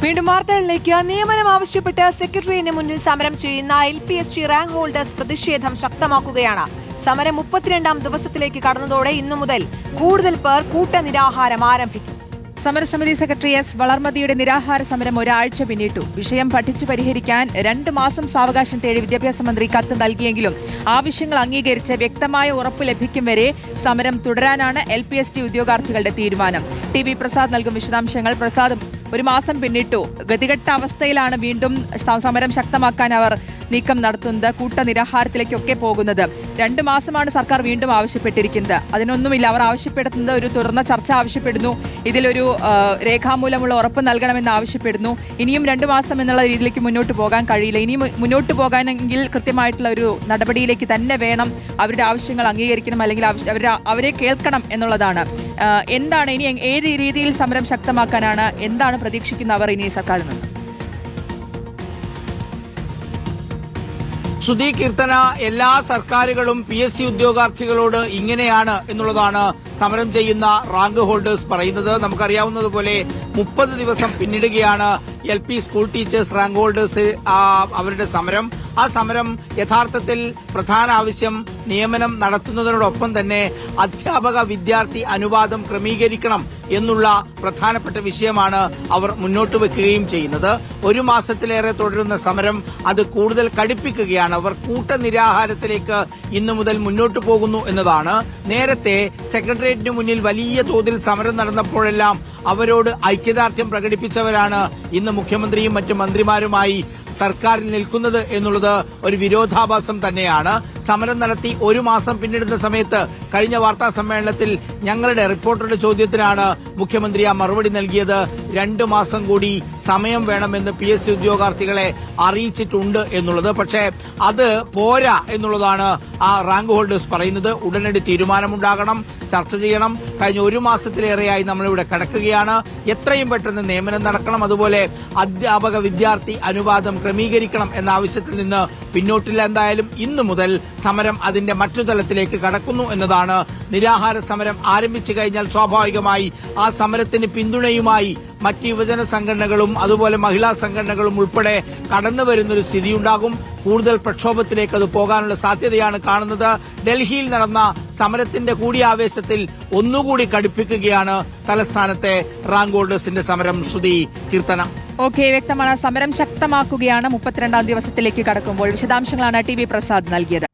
വീണ്ടും വാർത്തകളിലേക്ക്. നിയമനം ആവശ്യപ്പെട്ട് സെക്രട്ടറിയേറ്റിന് മുന്നിൽ സമരം ചെയ്യുന്ന LPST റാങ്ക് ഹോൾഡേഴ്സ് പ്രതിഷേധം ശക്തമാക്കുകയാണ്. സമരം 32ാം ദിവസത്തിലേക്ക് കടന്നതോടെ ഇന്നു മുതൽ കൂടുതൽ പേർ കൂട്ടനിരാഹാരം ആരംഭിക്കും. സമരസമിതി സെക്രട്ടറി എസ് വളർമതിയുടെ നിരാഹാര സമരം ഒരാഴ്ച പിന്നിട്ടു. വിഷയം പഠിച്ചു പരിഹരിക്കാൻ 2 മാസം സാവകാശം തേടി വിദ്യാഭ്യാസ മന്ത്രി കത്ത് നൽകിയെങ്കിലും ആവശ്യങ്ങൾ അംഗീകരിച്ച് വ്യക്തമായ ഉറപ്പ് ലഭിക്കും വരെ സമരം തുടരാനാണ് LPST ഉദ്യോഗാർത്ഥികളുടെ തീരുമാനം. TV പ്രസാദ് നൽകും വിശദാംശങ്ങൾ. പ്രസാദ്, 1 മാസം പിന്നിട്ടു. ഗതികെട്ട അവസ്ഥയിലാണ് വീണ്ടും സമരം ശക്തമാക്കാൻ അവർ നീക്കം നടത്തുന്നത്, കൂട്ടനിരാഹാരത്തിലേക്കൊക്കെ പോകുന്നത്. 2 മാസമാണ് സർക്കാർ വീണ്ടും ആവശ്യപ്പെട്ടിരിക്കുന്നത്. അതിനൊന്നുമില്ല. അവർ ആവശ്യപ്പെടുന്നത് ഒരു തുറന്ന ചർച്ച ആവശ്യപ്പെടുന്നു. ഇതിലൊരു രേഖാമൂലമുള്ള ഉറപ്പ് നൽകണമെന്ന് ആവശ്യപ്പെടുന്നു. ഇനിയും 2 മാസം എന്നുള്ള രീതിയിലേക്ക് മുന്നോട്ട് പോകാൻ കഴിയില്ല. ഇനിയും മുന്നോട്ട് പോകാനെങ്കിൽ കൃത്യമായിട്ടുള്ള ഒരു നടപടിയിലേക്ക് തന്നെ വേണം. അവരുടെ ആവശ്യങ്ങൾ അംഗീകരിക്കണം, അല്ലെങ്കിൽ അവരെ കേൾക്കണം എന്നുള്ളതാണ്. എന്താണ് ഇനി ഏത് രീതിയിൽ സമരം ശക്തമാക്കാനാണ്, എന്താണ് പ്രതീക്ഷിക്കുന്നവർ ഇനി സർക്കാരിൽ നിന്ന്? ശ്രുതി, കീർത്തന, എല്ലാ സർക്കാരുകളും PSC ഉദ്യോഗാർത്ഥികളോട് ഇങ്ങനെയാണ് എന്നുള്ളതാണ് സമരം ചെയ്യുന്ന റാങ്ക് ഹോൾഡേഴ്സ് പറയുന്നത്. നമുക്കറിയാവുന്നതുപോലെ 30 ദിവസം പിന്നിടുകയാണ് LP school teachers rank holders അവരുടെ സമരം. ആ സമരം യഥാർത്ഥത്തിൽ പ്രധാന ആവശ്യം നിയമനം നടത്തുന്നതിനോടൊപ്പം തന്നെ അധ്യാപക വിദ്യാർത്ഥി അനുപാതം ക്രമീകരിക്കണം എന്നുള്ള പ്രധാനപ്പെട്ട വിഷയമാണ് അവർ മുന്നോട്ട് വെക്കുകയും ചെയ്യുന്നത്. 1 മാസത്തിലേറെ തുടരുന്ന സമരം അത് കൂടുതൽ കടുപ്പിക്കുകയാണ്. അവർ കൂട്ടനിരാഹാരത്തിലേക്ക് ഇന്നു മുതൽ മുന്നോട്ട് പോകുന്നു എന്നതാണ്. നേരത്തെ സെക്രട്ടേറിയറ്റിന് മുന്നിൽ വലിയ തോതിൽ സമരം നടന്നപ്പോഴെല്ലാം അവരോട് ഐക്യദാർഢ്യം പ്രകടിപ്പിച്ചവരാണ് ഇന്ന് മുഖ്യമന്ത്രിയും മറ്റ് മന്ത്രിമാരുമായി സർക്കാരിൽ നിൽക്കുന്നത് എന്നുള്ളത് ഒരു വിരോധാഭാസം തന്നെയാണ്. സമരം നടത്തി 1 മാസം പിന്നിടുന്ന സമയത്ത് കഴിഞ്ഞ വാർത്താ സമ്മേളനത്തിൽ ഞങ്ങളുടെ റിപ്പോർട്ടറുടെ ചോദ്യത്തിനാണ് മുഖ്യമന്ത്രി ആ മറുപടി നൽകിയത്. 2 മാസം കൂടി സമയം വേണമെന്ന് PSC ഉദ്യോഗാർത്ഥികളെ അറിയിച്ചിട്ടുണ്ട് എന്നുള്ളത്. പക്ഷേ അത് പോരാ എന്നുള്ളതാണ് ആ റാങ്ക് ഹോൾഡേഴ്സ് പറയുന്നത്. ഉടനടി തീരുമാനമുണ്ടാകണം, ചർച്ച ചെയ്യണം. കഴിഞ്ഞ 1 മാസത്തിലേറെയായി നമ്മളിവിടെ കിടക്കുകയാണ്. എത്രയും പെട്ടെന്ന് നിയമനം നടക്കണം. അതുപോലെ അധ്യാപക വിദ്യാർത്ഥി അനുപാതം ക്രമീകരിക്കണം എന്ന ആവശ്യത്തിൽ നിന്ന് പിന്നോട്ടില്ല. എന്തായാലും ഇന്നു മുതൽ സമരം അതിന്റെ മറ്റു തലത്തിലേക്ക് കടക്കുന്നു എന്നതാണ്. നിരാഹാര സമരം ആരംഭിച്ചു കഴിഞ്ഞാൽ സ്വാഭാവികമായി ആ സമരത്തിന് പിന്തുണയുമായി മറ്റ് യുവജന സംഘടനകളും അതുപോലെ മഹിളാ സംഘടനകളും ഉൾപ്പെടെ കടന്നുവരുന്നൊരു സ്ഥിതിയുണ്ടാകും. കൂടുതൽ പ്രക്ഷോഭത്തിലേക്ക് അത് പോകാനുള്ള സാധ്യതയാണ് കാണുന്നത്. ഡൽഹിയിൽ നടന്ന സമരത്തിന്റെ കൂടി ആവേശത്തിൽ ഒന്നുകൂടി കടുപ്പിക്കുകയാണ് തലസ്ഥാനത്തെ റാങ്ക് ഹോൾഡേഴ്സിന്റെ സമരം. ശ്രുതി, കീർത്തന. ഓക്കെ, വ്യക്തമാണ്. സമരം ശക്തമാക്കുകയാണ് 32ാം ദിവസത്തിലേക്ക് കടക്കുമ്പോൾ. വിശദാംശങ്ങളാണ് TV പ്രസാദ് നൽകിയത്.